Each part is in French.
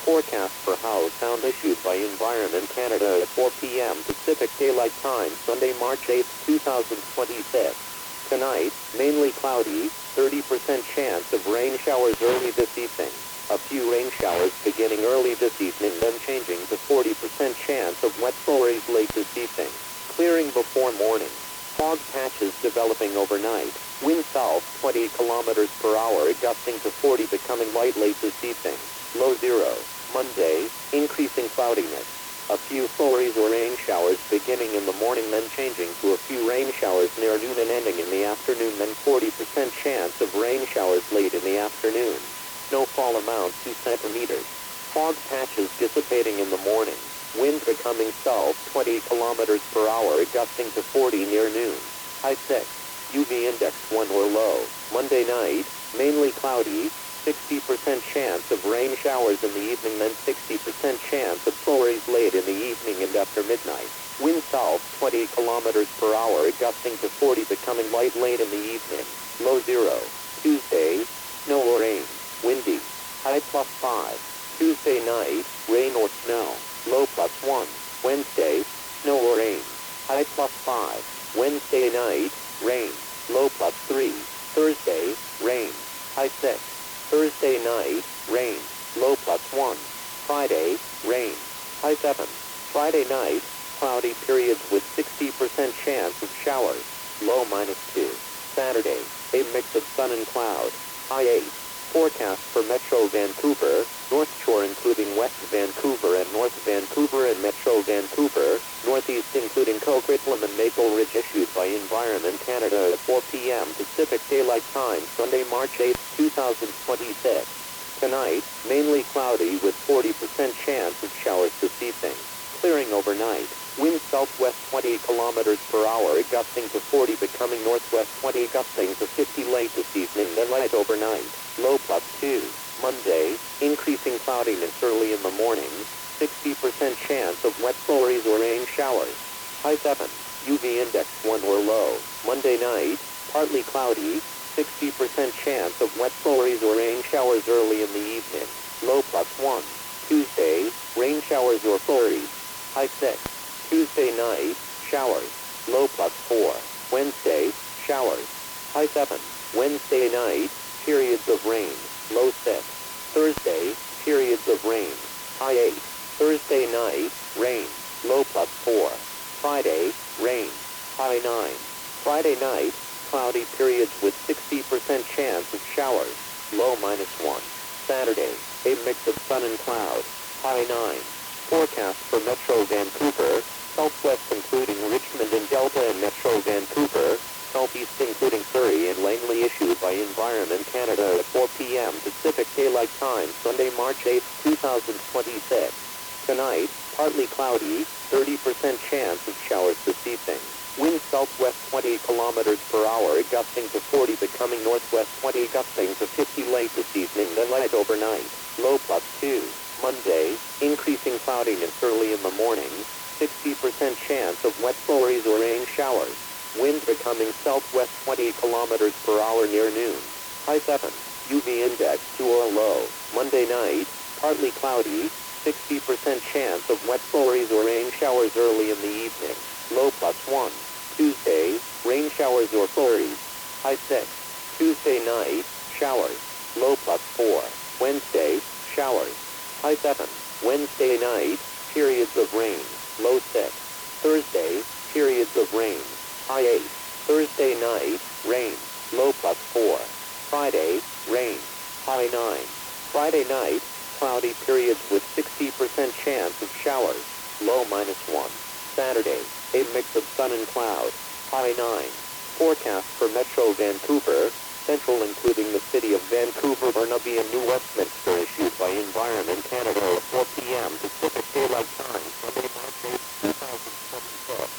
Forecast for Howe Sound issued by Environment Canada at 4 p.m. Pacific Daylight Time, Sunday, March 8, 2026. Tonight, mainly cloudy, 30% chance of rain showers early this evening. A few rain showers beginning early this evening, then changing to 40% chance of wet flurries late this evening. Clearing before morning. Fog patches developing overnight. Wind south 20 kilometers per hour, gusting to 40, becoming light late this evening. Low 0. Monday, increasing cloudiness. A few flurries or rain showers beginning in the morning, then changing to a few rain showers near noon and ending in the afternoon, then 40% chance of rain showers late in the afternoon. Snowfall amount 2 centimeters. Fog patches dissipating in the morning. Wind becoming south 20 kilometers per hour, gusting to 40 near noon. High 6. UV index 1 or low. Monday night, mainly cloudy, 60% chance of rain showers in the evening, then 60% chance of flurries late in the evening and after midnight. Wind south 20 kilometers per hour, gusting to 40, becoming light late in the evening. Low 0. Tuesday, snow or rain. Windy. High +5. Tuesday night, rain or snow. Low +1. Wednesday, snow or rain. High +5. Wednesday night, rain. Low +3. Thursday, rain. High 6. Thursday night, rain. Low +1. Friday, rain. High 7. Friday night, cloudy periods with 60% chance of showers. Low -2. Saturday, a mix of sun and cloud. High 8. Forecast for Metro Vancouver, North Shore including West Vancouver and North Vancouver and Metro Vancouver, Northeast including Coquitlam and Maple Ridge, issued by Environment Canada at 4 p.m. Pacific Daylight Time, Sunday, March 8, 2026. Tonight, mainly cloudy with 40% chance of showers this evening. Clearing overnight. Wind southwest 20 kilometers per hour, gusting to 40, becoming northwest 20, gusting to 50 late this evening, then light overnight. Low +2. Monday, increasing cloudiness early in the morning, 60% chance of wet flurries or rain showers. High 7. UV index 1 or low. Monday night, partly cloudy, 60% chance of wet flurries or rain showers early in the evening. Low +1. Tuesday, rain showers or flurries. High 6. Tuesday night, showers. Low +4. Wednesday, showers. High 7. Wednesday night, periods of rain. Low 6. Thursday, periods of rain. High 8. Thursday night, rain. Low +4. Friday, rain. High 9. Friday night, cloudy periods with 60% chance of showers. Low -1. Saturday, a mix of sun and cloud. High 9. Forecast for Metro Vancouver, Southwest including Richmond and Delta and Metro Vancouver, Southeast including Surrey and Langley, issued by Environment Canada at 4 p.m. Pacific Daylight Time, Sunday, March 8, 2026. Tonight, partly cloudy, 30% chance of showers this evening. Wind southwest 20 kilometers per hour, gusting to 40, becoming northwest 20, gusting to 50 late this evening, then light overnight. Low +2. Monday, increasing cloudiness early in the morning, 60% chance of wet flurries or rain showers. Wind becoming southwest 20 kilometers per hour near noon. High 7. UV index 2 or low. Monday night, partly cloudy, 60% chance of wet flurries or rain showers early in the evening. Low +1. Tuesday, rain showers or flurries. High 6. Tuesday night, showers. Low +4. Wednesday, showers. High 7. Wednesday night, periods of rain. Low 6. Thursday, periods of rain. High 8. Thursday night, rain. Low +4. Friday, rain. High 9. Friday night, cloudy periods with 60% chance of showers. Low -1. Saturday, a mix of sun and cloud. High 9. Forecast for Metro Vancouver, Central including the city of Vancouver, Burnaby and New Westminster, issued by Environment Canada at 4 p.m. Pacific Daylight Time, Sunday, March 8, 2026.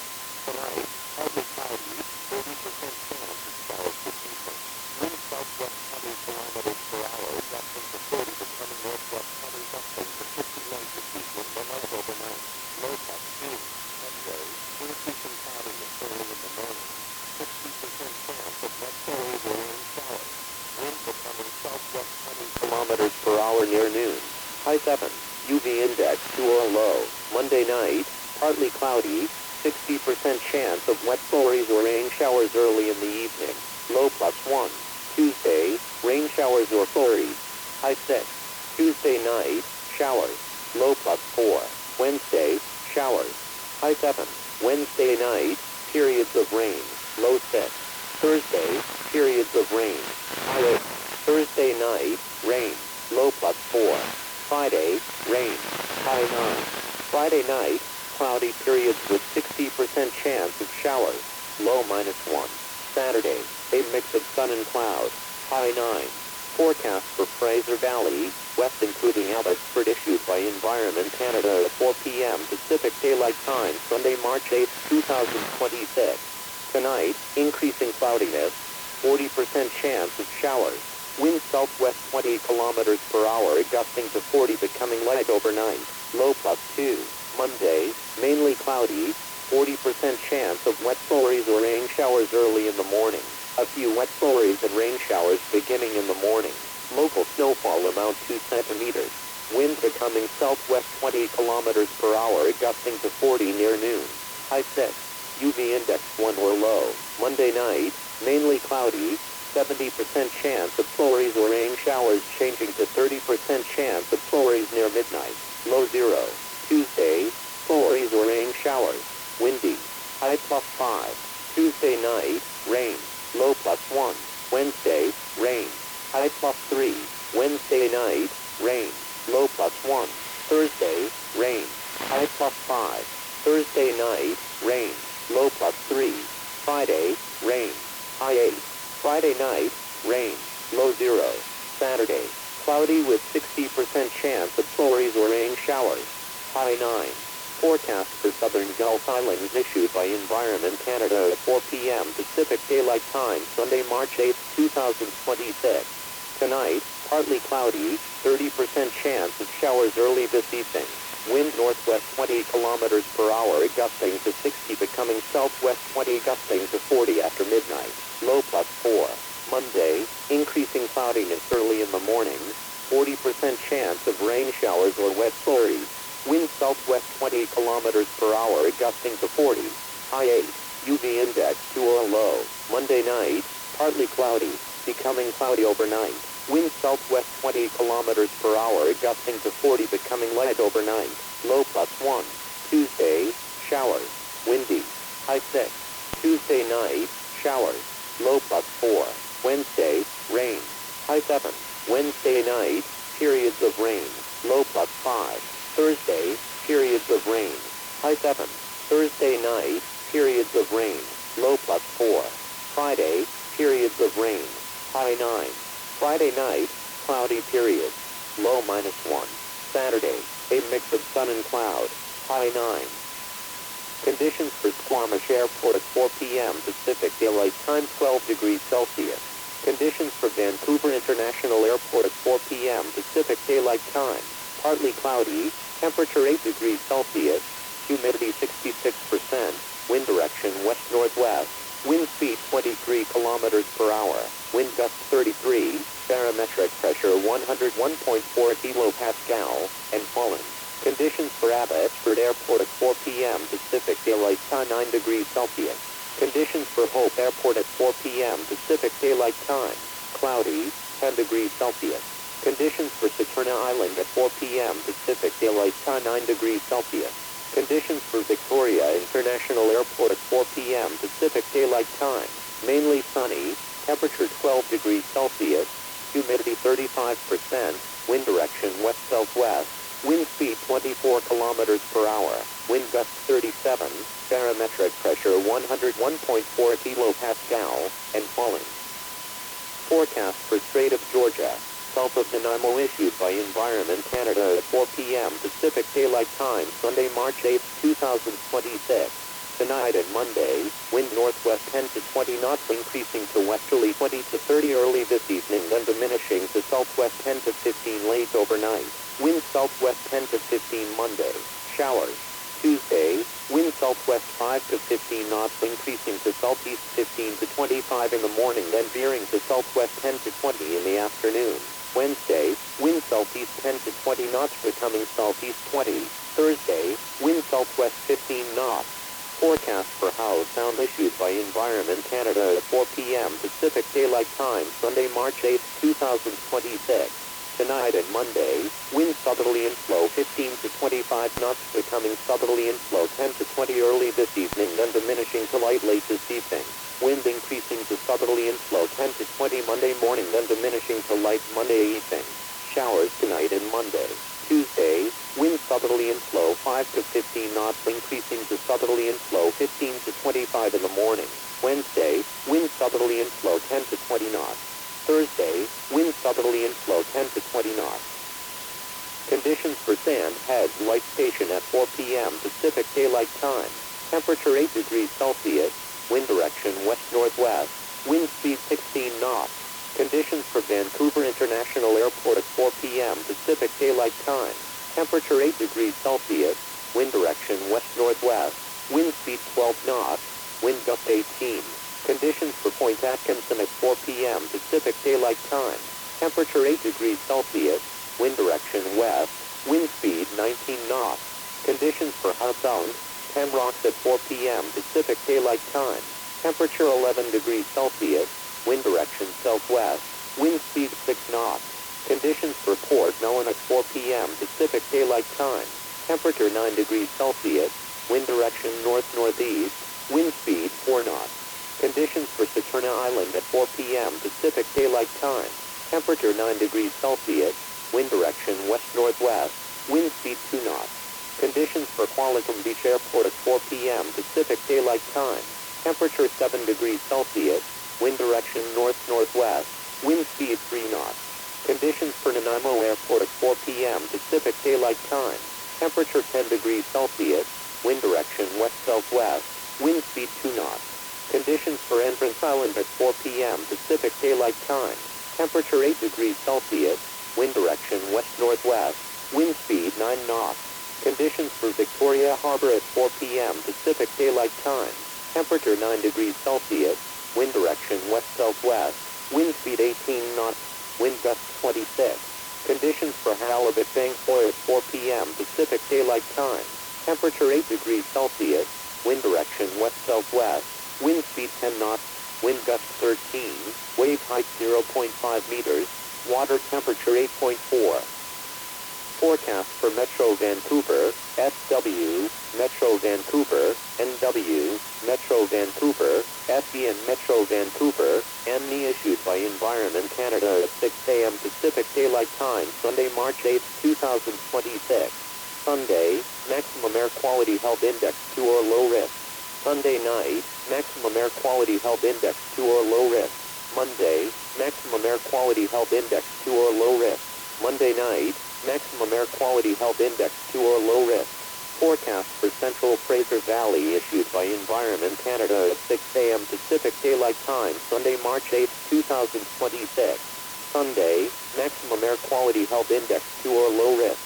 Tonight, partly cloudy, 30% chance of showers this evening. Wind southwest 20 kilometers per hour, gusting to 40, becoming northwest 20, gusting to 50 late this evening, then light overnight. Low +2. Monday, increasing cloudiness early in the morning, 60% chance of wet flurries or rain showers. Wind becoming southwest 20 kilometers per hour near noon. High 7. UV index 2 or low. Monday night, partly cloudy, 60% chance of wet flurries or rain showers early in the evening. Low +1. Tuesday, rain showers or flurries. High 6. Tuesday night, showers. Low +4. Wednesday, showers. High 7. Wednesday night, periods of rain. Low 6. Thursday, periods of rain. High 8. Thursday night, rain. Low +4. Friday, rain. High 9. Friday night, cloudy periods with 60% chance of showers. Low -1. Saturday, a mix of sun and cloud. High 9. Forecast for Fraser Valley, West including Abbotsford issued by Environment Canada at 4 p.m. Pacific Daylight Time, Sunday, March 8, 2026. Tonight, increasing cloudiness, 40% chance of showers. Wind southwest 20 kilometers per hour, gusting to 40, becoming light overnight. Low +2. Monday, mainly cloudy, 40% chance of wet flurries or rain showers early in the morning. A few wet flurries and rain showers beginning in the morning. Local snowfall amount 2 centimeters. Wind becoming southwest 20 kilometers per hour, gusting to 40 near noon. High 6. UV index 1 or low. Monday night, mainly cloudy, 70% chance of flurries or rain showers changing to 30% chance of flurries near midnight. Low 0. Tuesday, flurries or rain showers. Windy. High +5. Tuesday night, rain. Low +1. Wednesday, rain. High +3. Wednesday night, rain. Low +1. Thursday, rain. High +5. Thursday night, rain. Low +3. Friday, rain. High 8. Friday night, rain. Low 0. Saturday, cloudy with 60% chance of flurries or rain showers. High 9. Forecast for southern Gulf Islands issued by Environment Canada at 4 p.m. Pacific Daylight Time, Sunday, March 8, 2026. Tonight, partly cloudy, 30% chance of showers early this evening. Wind northwest 20 kilometers per hour, gusting to 60, becoming southwest 20, gusting to 40 after midnight. Low +4. Monday, increasing cloudiness early in the morning, 40% chance of rain showers or wet flurries. Wind southwest 20 kilometers per hour, gusting to 40. High 8. UV index 2 or low. Monday night, partly cloudy, becoming cloudy overnight. Wind southwest 20 kilometers per hour, gusting to 40, becoming light overnight. Low +1. Tuesday, showers. Windy. High 6. Tuesday night, showers. Low +4. Wednesday, rain. High 7. Wednesday night, periods of rain. Low +5. Thursday, periods of rain. High 7. Thursday night, periods of rain. Low +4. Friday, periods of rain. High 9. Friday night, cloudy periods. Low -1. Saturday, a mix of sun and cloud. High 9. Conditions for Squamish Airport at 4 p.m. Pacific Daylight Time, 12 degrees Celsius. Conditions for Vancouver International Airport at 4 p.m. Pacific Daylight Time. Partly cloudy, temperature 8 degrees Celsius, humidity 66%, wind direction west-northwest, wind speed 23 kilometers per hour, wind gust 33, barometric pressure 101.4 kilopascal, and falling. Conditions for Abbotsford Airport at 4 p.m. Pacific Daylight Time, 9 degrees Celsius. Conditions for Hope Airport at 4 p.m. Pacific Daylight Time, cloudy, 10 degrees Celsius. Conditions for Saturna Island at 4 p.m. Pacific Daylight Time, 9 degrees Celsius. Conditions for Victoria International Airport at 4 p.m. Pacific Daylight Time, mainly sunny, temperature 12 degrees Celsius, humidity 35%, wind direction west-southwest, wind speed 24 kilometers per hour, wind gust 37, barometric pressure 101.4 kilopascal, and falling. Forecast for Strait of Georgia, south of Nanaimo issued by Environment Canada at 4 p.m. Pacific Daylight Time, Sunday, March 8, 2026. Tonight and Monday, wind northwest 10 to 20 knots, increasing to westerly 20 to 30 early this evening, then diminishing to southwest 10 to 15 late overnight. Wind southwest 10 to 15 Monday. Showers. Tuesday, wind southwest 5 to 15 knots, increasing to southeast 15 to 25 in the morning, then veering to southwest 10 to 20 in the afternoon. Wednesday, wind southeast 10 to 20 knots becoming southeast 20. Thursday, wind southwest 15 knots. Forecast for how sound issued by Environment Canada at 4 p.m. Pacific Daylight Time, Sunday, March 8, 2026. Tonight and Monday, wind southerly inflow 15 to 25 knots becoming southerly inflow 10 to 20 early this evening, then diminishing to light late this evening. Wind increasing to southerly inflow 10 to 20 Monday morning, then diminishing to light Monday evening. Showers tonight and Monday. Tuesday, wind southerly inflow 5 to 15 knots increasing to southerly inflow 15 to 25 in the morning. Wednesday, wind southerly inflow 10 to 20 knots. Thursday, wind southerly inflow 10 to 20 knots. Conditions for Sand Heads Light Station at 4 p.m. Pacific Daylight Time. Temperature 8 degrees Celsius. Wind direction west-northwest. Wind speed 16 knots. Conditions for Vancouver International Airport at 4 p.m. Pacific Daylight Time. Temperature 8 degrees Celsius. Wind direction west-northwest. Wind speed 12 knots. Wind gust 18. Conditions for Point Atkinson at 4 p.m. Pacific Daylight Time. Temperature 8 degrees Celsius. Wind direction west. Wind speed 19 knots. Conditions for Howe Sound, Pembroke at 4 p.m. Pacific Daylight Time. Temperature 11 degrees Celsius. Wind direction southwest. Wind speed 6 knots. Conditions for Port Mellon at 4 p.m. Pacific Daylight Time. Temperature 9 degrees Celsius. Wind direction north-northeast. Wind speed 4 knots. Conditions for Saturna Island at 4 p.m. Pacific Daylight Time. Temperature 9 degrees Celsius. Wind direction west-northwest. Wind speed 2 knots. Conditions for Qualicum Beach Airport at 4 p.m. Pacific Daylight Time. Temperature 7 degrees Celsius. Wind direction north-northwest. Wind speed 3 knots. Conditions for Nanaimo Airport at 4 p.m. Pacific Daylight Time. Temperature 10 degrees Celsius. Wind direction west-southwest. Wind speed 2 knots. Conditions for Entrance Island at 4 p.m. Pacific Daylight Time. Temperature 8 degrees Celsius. Wind direction west-northwest. Wind speed 9 knots. Conditions for Victoria Harbor at 4 p.m. Pacific Daylight Time. Temperature 9 degrees Celsius. Wind direction west-southwest. Wind speed 18 knots. Wind gust 26. Conditions for Halibut Bay at 4 p.m. Pacific Daylight Time. Temperature 8 degrees Celsius. Wind direction west-southwest. Wind speed 10 knots. Wind gust 13. Wave height 0.5 meters. Water temperature 8.4. Forecast for Metro Vancouver, SW, Metro Vancouver, NW, Metro Vancouver, FE and Metro Vancouver, ME issued by Environment Canada at 6 a.m. Pacific Daylight Time, Sunday, March 8, 2026. Sunday, maximum air quality health index 2 or low risk. Sunday night, maximum air quality health index 2 or low risk. Monday, maximum air quality health index 2 or low risk. Monday night, maximum air quality health index 2 or low risk. Forecast for Central Fraser Valley issued by Environment Canada at 6 a.m. Pacific Daylight Time, Sunday, March 8, 2026. Sunday, maximum air quality health index 2 or low risk.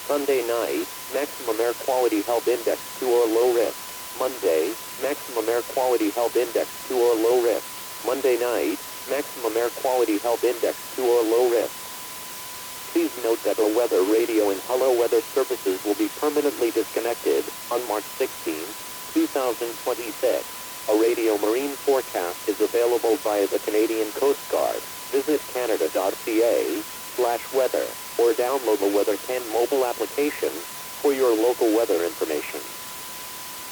Sunday night, maximum air quality health index 2 or low risk. Monday, maximum air quality health index 2 or low risk. Monday night, maximum air quality health index 2 or low risk. Please note that the weather radio and Hello Weather services will be permanently disconnected on March 16, 2026. A radio marine forecast is available via the Canadian Coast Guard. Visit canada.ca/weather or download the Weather 10 mobile application for your local weather information.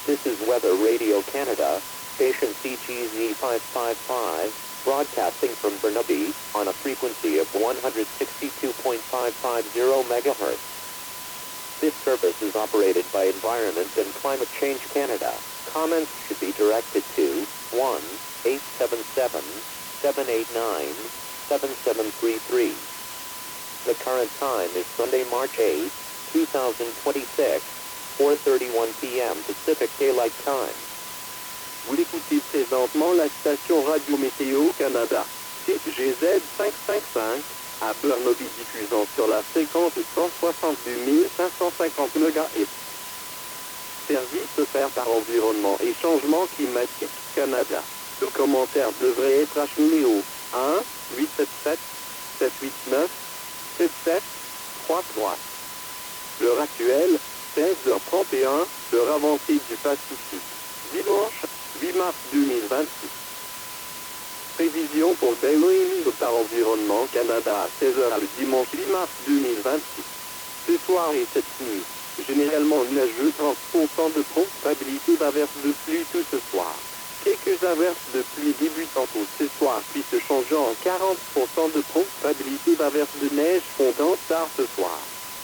This is Weather Radio Canada, station CGZ 555, broadcasting from Burnaby on a frequency of 162.550 MHz. This service is operated by Environment and Climate Change Canada. Comments should be directed to 1-877-789-7733. The current time is Sunday, March 8, 2026, 4:31 p.m. Pacific Daylight Time. Vous écoutez présentement la station Radio Météo Canada, CGZ 555, à Burnaby, diffusant sur la fréquence de 162 550 MHz. Service offert par Environnement et Changement Climatique Canada. Le commentaire devrait être acheminé au 1-877-789 7-7, 3-3. L'heure actuelle, 16h31, l'heure avancée du Pacifique. Dimanche, 8 mars 2026. Prévision pour Daily par Environnement Canada à 16h le dimanche 8 mars 2026. Ce soir et cette nuit, généralement nuageux, 30% de probabilité d'averses de pluie tout ce soir. Quelques averses de pluie débutant tôt ce soir puis se changeant en 40% de probabilité d'averses de neige fondante tard ce soir.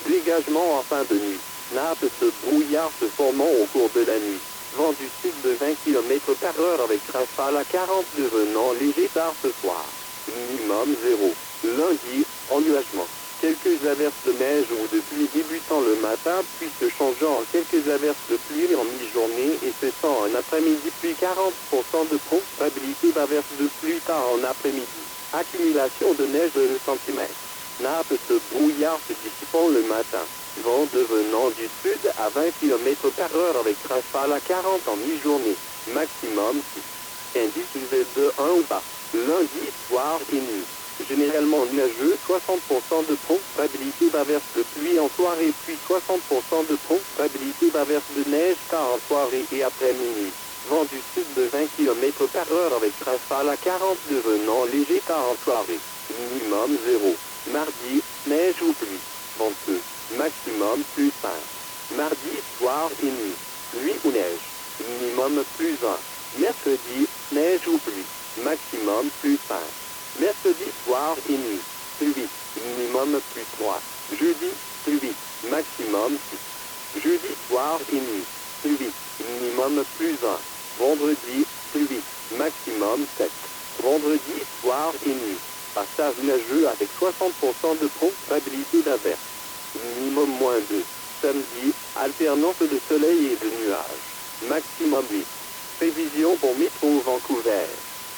Dégagement en fin de nuit. Nappe de brouillard se formant au cours de la nuit. Vent du sud de 20 km/h avec rafale à 40 devenant léger tard ce soir. Minimum 0. Lundi, ennuagement. Quelques averses de neige ou de pluie débutant le matin, puis se changeant en quelques averses de pluie en mi-journée et cessant en après-midi, puis 40% de probabilité d'averses de pluie tard en après-midi. Accumulation de neige de 2 cm. Nappe de brouillard se dissipant le matin. Vent devenant du sud à 20 km/h avec rafale à 40 en mi-journée. Maximum 6. Indice UV de 1 ou bas. Lundi, soir et nuit. Généralement nuageux, 60% de probabilité d'averses de pluie en soirée, puis 60% de probabilité d'averses de neige tard en soirée et après minuit. Vent du sud de 20 km/h avec rafale à 40 devenant léger tard en soirée. Minimum 0. Mardi, neige ou pluie. Venteux. Maximum plus 5. Mardi, soir et nuit. Pluie ou neige. Minimum plus 1. Mercredi, neige ou pluie. Maximum plus 5. Mercredi, soir et nuit. Pluie. Minimum plus 3. Jeudi, pluie. Maximum 6. Jeudi, soir et nuit. Pluie. Minimum plus 1. Vendredi, pluie. Maximum 7. Vendredi, soir et nuit. Passage nuageux avec 60% de probabilité d'averse. Minimum -2. Samedi, alternance de soleil et de nuages. Maximum 8. Prévision pour métro Vancouver.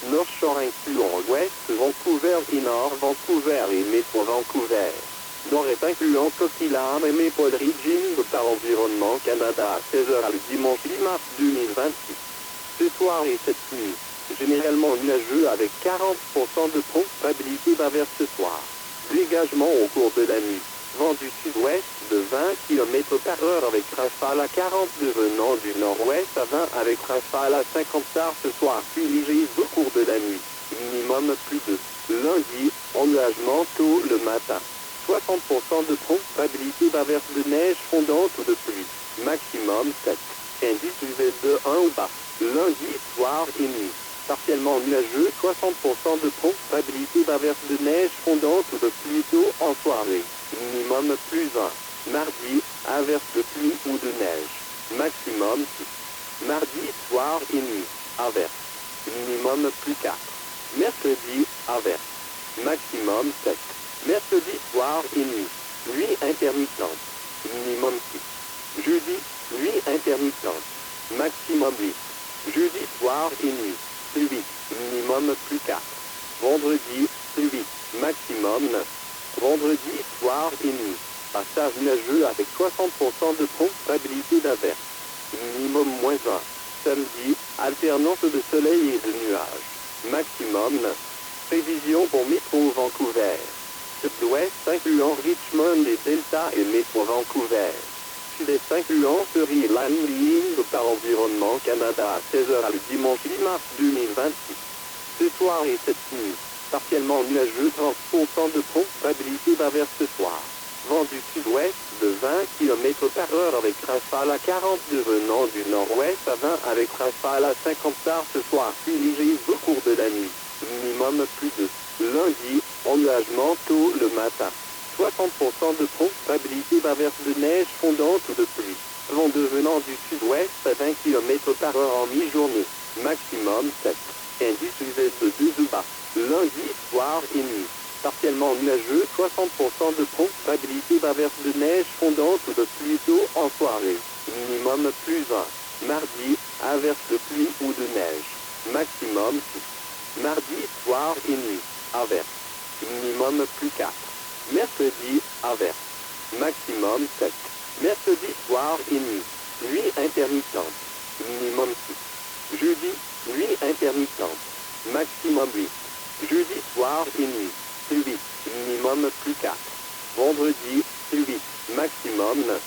North Shore incluant ouest, Vancouver et nord, Vancouver et métro Vancouver. Nord est incluant Coquitlam et Maple Ridge par Environnement Canada à 16h le dimanche 10 mars 2026. Ce soir et cette nuit, généralement nuageux avec 40% de probabilité d'averse ce soir. Dégagement au cours de la nuit. Vent du sud-ouest de 20 km/h avec rafale à 40 devenant du nord-ouest à 20 avec rafale à 50 tard ce soir puis léger au cours de la nuit. Minimum plus 2. Lundi, ennuagement tôt le matin. 60% de probabilité d'averse de neige fondante ou de pluie. Maximum 7. Indice UV de 1 ou bas. Lundi, soir et nuit. Partiellement nuageux, 60% de probabilité d'averse de neige fondante ou de pluie tôt en soirée. Minimum plus 1. Mardi, averse de pluie ou de neige. Maximum 6. Mardi, soir et nuit. Averse. Minimum plus 4. Mercredi, averse. Maximum 7. Mercredi, soir et nuit. Pluie intermittente. Minimum 6. Jeudi, pluie intermittente. Maximum 8. Jeudi, soir et nuit. Pluie. Minimum plus 4. Vendredi, pluie. Maximum 9. Vendredi, soir et nuit. Passage nuageux avec 60% de probabilité d'averse. Minimum -1. Samedi, alternance de soleil et de nuages. Maximum 9. Prévision pour métro Vancouver. Sud-ouest incluant Richmond et Delta et métro Vancouver. Sud-est incluant Surrey et Langley par Environnement Canada à 16h le dimanche 10 mars 2026. Ce soir et cette nuit. Partiellement nuageux, 30% de probabilité d'averse ce soir. Vent du sud-ouest de 20 km/h avec rafale à 40 devenant du nord-ouest à 20 avec rafale à 50 tard ce soir puis léger au cours de la nuit. Minimum plus 2. Lundi, ennuagement tôt le matin. 60% de probabilité d'averse de neige fondante ou de pluie. Vent devenant du sud-ouest à 20 km/h en mi-journée. Maximum 7. Indice UV de 2 ou bas. Lundi, soir et nuit. Partiellement nuageux, 60% de probabilité d'averse de neige fondante ou de pluie tôt en soirée. Minimum plus 1. Mardi, averse de pluie ou de neige. Maximum 6. Mardi, soir et nuit. Averse. Minimum plus 4. Mercredi, averse. Maximum 7. Mercredi, soir et nuit. Pluie intermittente. Minimum 6. Jeudi, pluie intermittente. Maximum 8. Jeudi, soir et nuit. Pluie. Minimum plus 4. Vendredi, pluie. Maximum 9.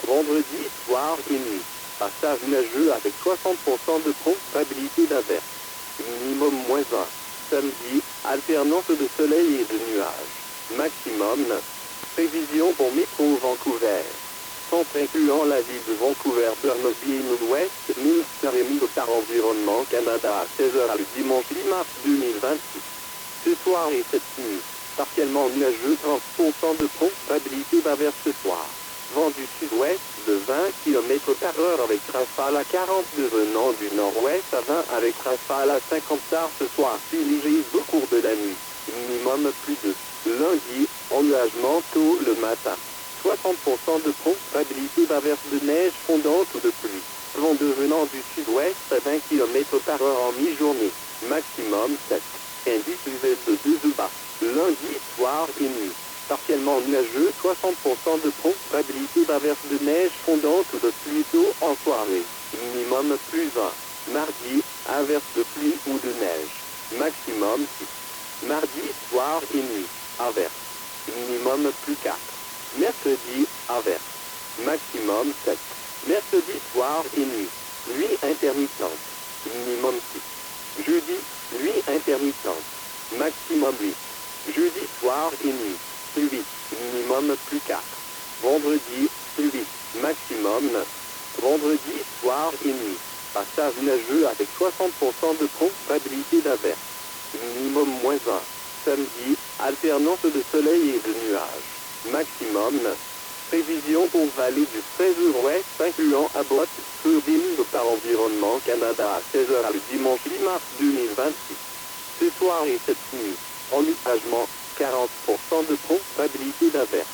Vendredi, soir et nuit. Passage nuageux avec 60% de probabilité d'averse. Minimum -1. Samedi, alternance de soleil et de nuages. Maximum 9. Prévision pour métro Vancouver. Centre incluant la ville de Vancouver, Burnaby et Nord-Ouest, 1000 par Environnement Canada à 16h le dimanche 10 mars 2026. Ce soir et cette nuit, partiellement nuageux, 30% de probabilité d'averse ce soir. Vent du sud-ouest de 20 km/h avec rafale à 40 devenant du nord-ouest à 20 avec rafale à 50 tard ce soir, puis léger au cours de la nuit. Minimum +2. Lundi, ennuagement tôt le matin. 60% de probabilité d'averse de neige fondante ou de pluie. Vent devenant du sud-ouest à 20 km/h en mi-journée. Maximum 7. Indice UV de 2 bas. Lundi, soir et nuit. Partiellement nuageux, 60% de probabilité d'averse de neige fondante ou de pluie tôt en soirée. Minimum +1. Mardi, averse de pluie ou de neige. Maximum 6. Mardi, soir et nuit. Averse. Minimum +4. Mercredi, averse. Maximum 7. Mercredi, soir et nuit. Pluie intermittente. Minimum 6. Jeudi, pluie intermittente. Maximum 8. Jeudi, soir et nuit. Pluie. Minimum +4. Vendredi, pluie. Maximum 9. Vendredi, soir et nuit. Passage nuageux avec 60% de probabilité d'averse. Minimum -1. Samedi, alternance de soleil et de nuages. Maximum 9. Prévision pour vallée du Fraser-Ouest incluant Abbott sur 10 000 par Environnement Canada à 16h le dimanche 10 mars 2026. Ce soir et cette nuit, ennuagement, 40% de probabilité d'averse.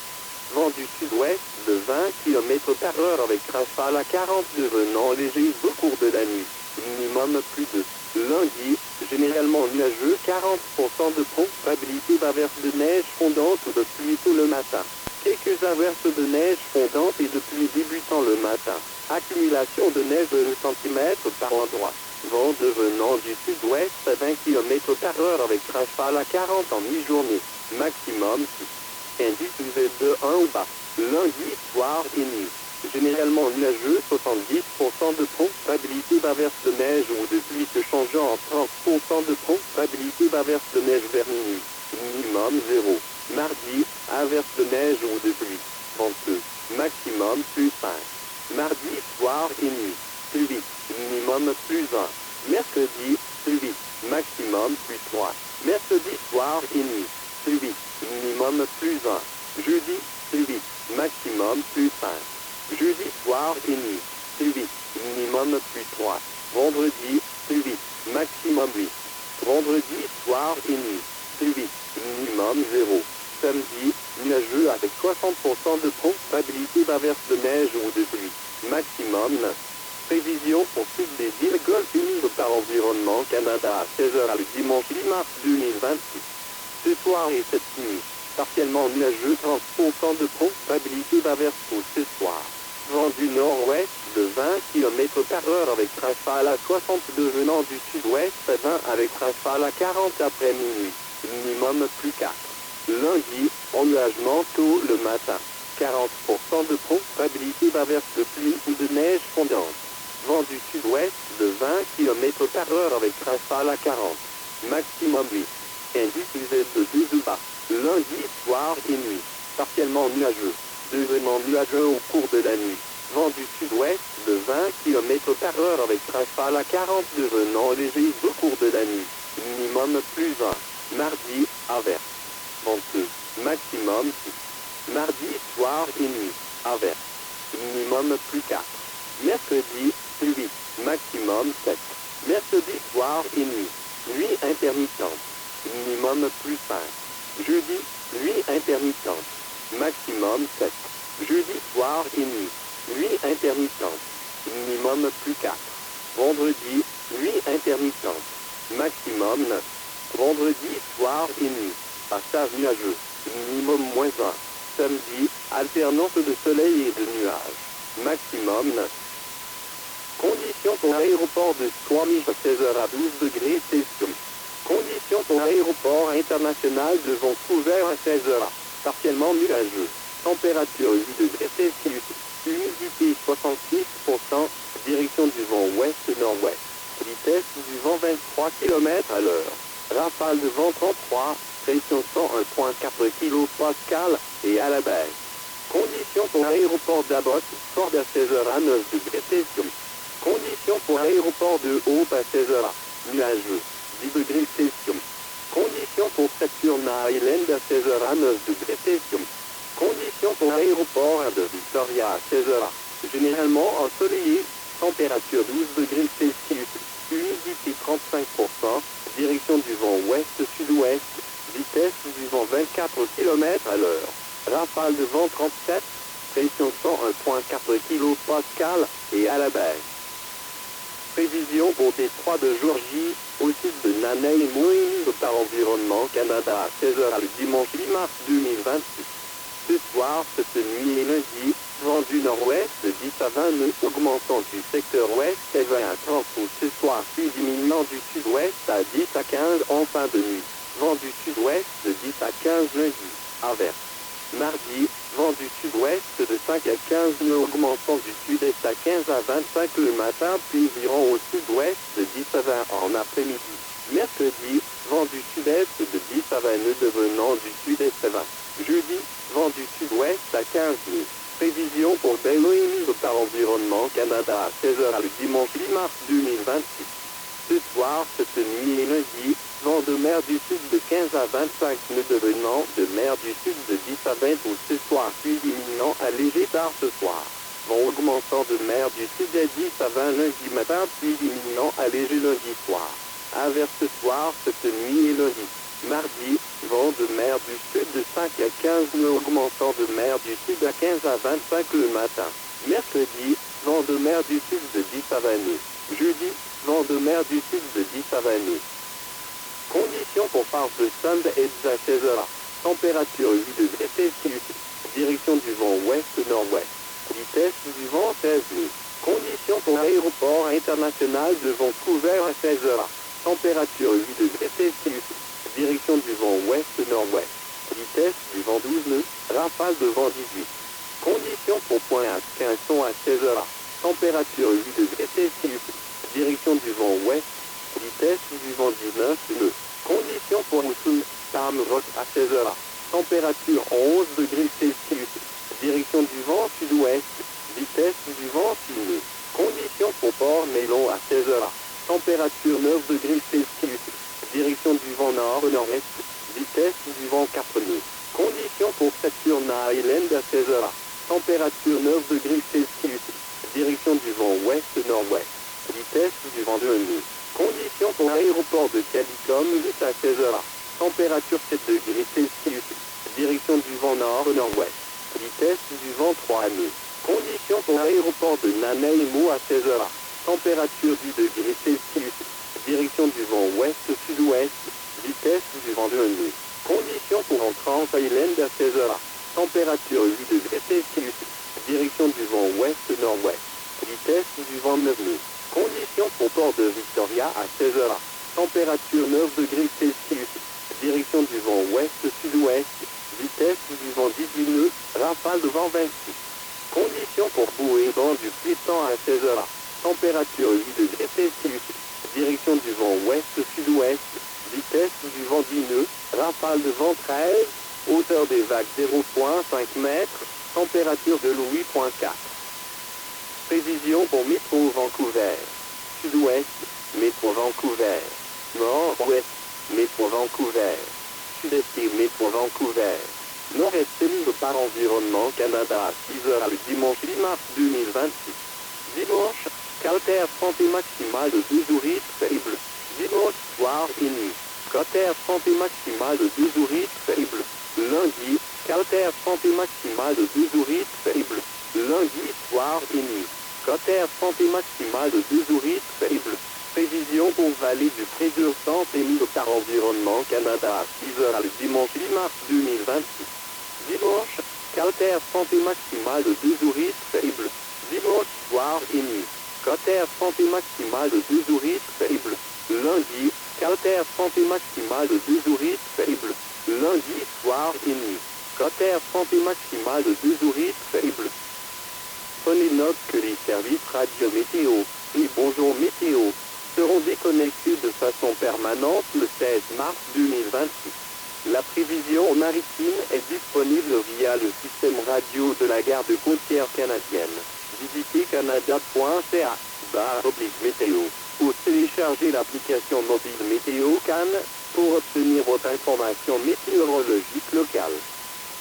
Vent du sud-ouest de 20 km/h avec rafale à 40 devenant léger au cours de la nuit. Minimum +2. Lundi, généralement nuageux, 40% de probabilité d'averse de neige fondante ou de pluie tôt le matin. Quelques averses de neige fondante et de pluie débutant le matin. Accumulation de neige de 1 cm par endroit. Vent devenant du sud-ouest à 20 km/h avec rafale à 40 en mi-journée. Maximum 6. Indice UV de 1 ou bas. Lundi, soir et nuit. Généralement nuageux, 70% de probabilité d'averse de neige ou de pluie se changeant en 30% de probabilité d'averse de neige vers minuit. Minimum 0. Mardi, averse de neige ou de pluie. 32. Maximum +5. Mardi, soir et nuit. Pluie. Minimum +1. Mercredi, pluie. Maximum +3. Mercredi, soir et nuit. Pluie. Minimum +1. Jeudi, pluie. Maximum +5. Jeudi, soir et nuit. Pluie. Minimum +3. Vendredi, pluie. Maximum 8. Vendredi, soir et nuit. Pluie. Minimum 0. Samedi, nuageux avec 60% de probabilité d'averse de neige ou de pluie. Maximum 9. Prévision pour toutes les villes Golfe humides par Environnement Canada à 16h le dimanche 10 mars 2026. Ce soir et cette nuit, partiellement nuageux, 30% de probabilité d'averse pour ce soir. Vent du nord-ouest de 20 km/h avec rafale à 60 devenant du sud-ouest à 20 avec rafale à 40 après minuit. Minimum +4. Lundi, ennuagement tôt le matin. 40% de probabilité d'averse de pluie ou de neige fondante. Vent du sud-ouest de 20 km/h avec rafale à 40. Maximum 8. Indice UV de 2 bas. Lundi, soir et nuit. Partiellement nuageux. Devenant nuageux au cours de la nuit. Vent du sud-ouest de 20 km/h avec rafale à 40 devenant léger au cours de la nuit. Minimum +1. Mardi, averse. 32. Maximum 6. Mardi, soir et nuit. Averse. Minimum +4. Mercredi, pluie. Maximum 7. Mercredi, soir et nuit. Nuit intermittente. Minimum +5. Jeudi, nuit intermittente. Maximum 7. Jeudi, soir et nuit. Nuit intermittente. Minimum +4. Vendredi, nuit intermittente. Maximum 9. Vendredi, soir et nuit. Passage nuageux. Minimum -1. Samedi, alternance de soleil et de nuages. Maximum 9. Conditions pour l'aéroport de Squamish à 16h à 12 degrés Celsius. Conditions pour l'aéroport international de Vancouver à 16h. partiellement nuageux. Température 8 degrés Celsius. Humidité 66%. Direction du vent ouest-nord-ouest. Vitesse du vent 23 km à l'heure. Rafale de vent 33. Pression 101.4 kPa et à la baisse. Conditions pour l'aéroport d'Abbott. Ford à 16h à 9 degrés Celsius. Conditions pour l'aéroport de Hope à 16h. Nuageux. 10 degrés Celsius. Conditions pour Saturn Island à 16h à 9 degrés Celsius. Conditions pour l'aéroport de Victoria à 16h. Généralement ensoleillé. Température 12 degrés Celsius. Humidité 35%. Direction du vent ouest-sud-ouest. Vitesse du vent 24 km à l'heure. Rafale de vent 37. Pression 101.4 kPa et à la baisse. Prévision pour Détroit de Georgie, au sud de Nanaimo par Environnement Canada à 16h le dimanche 8 mars 2026. Ce soir, cette nuit et lundi, vent du nord-ouest de 10 à 20 nœuds, augmentant du secteur ouest et 20 à 30 nœuds ce soir, puis diminuant du sud-ouest à 10 à 15 en fin de nuit. Vent du sud-ouest de 10 à 15 lundi, averse. Mardi, vent du sud-ouest de 5 à 15 nœuds augmentant du sud-est à 15 à 25 le matin, puis virant au sud-ouest de 10 à 20 en après-midi. Mercredi, vent du sud-est de 10 à 20 nœuds devenant du sud-est à 20. Jeudi, vent du sud-ouest à 15 nœuds. Prévision pour Belle-Île par Environnement Canada à 16h le dimanche 8 mars 2026. Ce soir, cette nuit et lundi, vent de mer du sud de 15 à 25 nœuds devenant de mer du sud de 10 à 20 pour ce soir, puis diminuant à léger tard ce soir. Vent augmentant de mer du sud à 10 à 20 lundi matin, puis diminuant à léger lundi soir. Averse ce soir, cette nuit et lundi. Mardi, vent de mer du sud de 5 à 15 nœuds augmentant de mer du sud à 15 à 25 le matin. Mercredi, vent de mer du sud de 10 à 20 nœuds. Jeudi, vent de mer du sud de 10 à 20 nœuds. Conditions pour Parc de Sand Edge à 16h. Température 8 degrés Celsius. Direction du vent ouest-nord-ouest. Vitesse du vent 16 nœuds. Conditions pour l'aéroport international de Vancouver à 16h. Température 8 degrés Celsius. Direction du vent ouest-nord-ouest. Vitesse du vent 12 nœuds. Rafale de vent 18. Conditions pour Point Atkinson à 16h. Température 8 degrés Celsius. Direction du vent ouest. Vitesse du vent 19 nœuds. Conditions pour Houston, Tam Rock à 16h. Température 11 degrés Celsius. Direction du vent sud-ouest. Vitesse du vent 6 nœuds. Conditions pour Port Mélon à 16h. Température 9 degrés Celsius. Direction du vent nord-nord-est. Vitesse du vent 4 nœuds. Conditions pour Saturn Island à 16h. Température 9 degrés Celsius. Direction du vent ouest-nord-ouest. Vitesse du vent 2 nœuds. Conditions pour l'aéroport de Calicom 8 à 16h. Température 7 degrés Celsius. Direction du vent nord-nord-ouest. Vitesse du vent 3 nœuds. Conditions pour l'aéroport de Nanaimo à 16h. Température 10 degrés Celsius. Direction du vent ouest-sud-ouest. Vitesse du vent 2 nœuds. Conditions pour Entrance Island à 16h. Température 8 degrés Celsius. Direction du vent ouest-nord-ouest. Vitesse du vent 9 nœuds. Conditions pour Port de Victoria à 16h. Température 9 degrés Celsius. Direction du vent ouest-sud-ouest. Vitesse du vent 18 nœuds. Rafale de vent 26. Conditions pour Boué vent du puissant à 16h. Température 8 degrés Celsius. Direction du vent ouest-sud-ouest. Vitesse du vent 10 nœuds. Rafale de vent 13. Hauteur des vagues 0,5 mètres. Température de l'eau 8,4. Prévision pour métro Vancouver. Sud-ouest, métro Vancouver. Nord-ouest, métro Vancouver. Sud-est, métro Vancouver. Nord-est libre par Environnement Canada à 6h le dimanche 8 mars 2026. Dimanche, Calter santé maximale de 12 ourites faible. Dimanche soir et nuit. Calter santé maximale de 12 ourites faible. Lundi, Calter santé maximale de 12 ourites faible. Lundi soir et nuit. Calter santé maximale de 12 ourites faible. Prévision pour vallée du Prédur santé émise par Environnement Canada à 6h le dimanche 8 mars 2026. Dimanche, Calter santé maximale de 12 ourites faible. Dimanche soir et nuit. Calter santé maximale de 12 ourites faible. Lundi, Calter santé maximale de 12 ourites faible. Lundi soir et nuit. cratère santé maximale de 2 ourites faibles. Prenez note que les services radio météo et bonjour météo seront déconnectés de façon permanente le 16 mars 2026. La prévision maritime est disponible via le système radio de la garde côtière canadienne. Visitez canada.ca/météo ou téléchargez l'application mobile Météo Can pour obtenir votre information météorologique locale.